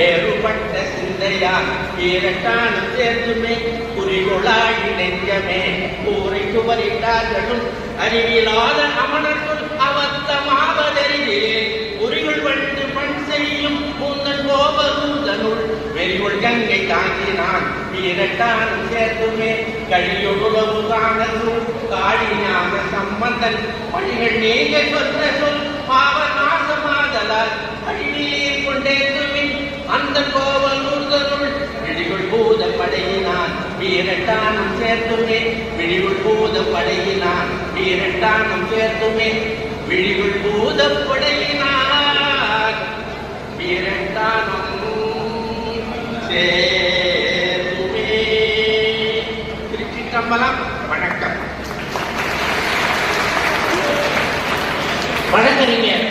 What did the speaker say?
வேறுபட்ட சிந்தையா ஈரட்டான சேர்த்துமே குறிகொளாகி நெஞ்சமே கூரை சுவரிட்டார்களும் அறிவிலாத அமனர்கள் அவத்தமாவதறியே குறிகள் வந்து பண் செய்யும் பூந்தன் கோபூதனுள் வெறிகொள் கங்கை தாங்கினான் ஈரட்டானும் சேர்த்துமே கழியொழுவு காணலும் காடிஞான சம்பந்தன் பணிகள் நீங்க சொன்ன சொல் பாவநாசமாதலால் அடிநீர் கொண்டேற்றுமின் அந்த கோவலூர்தனுள் விழிகுள் பூத படையினான் வீரட்டானம் சேர்த்துமே விழிகுள் பூத படையினான் வீரட்டானம் சேர்த்துமே விழிகுள் பூத படையினான் வீரட்டானம் சேர்த்துமே. திருச்சிற்றம்பலம். வணக்கம். வழக்கறிஞர்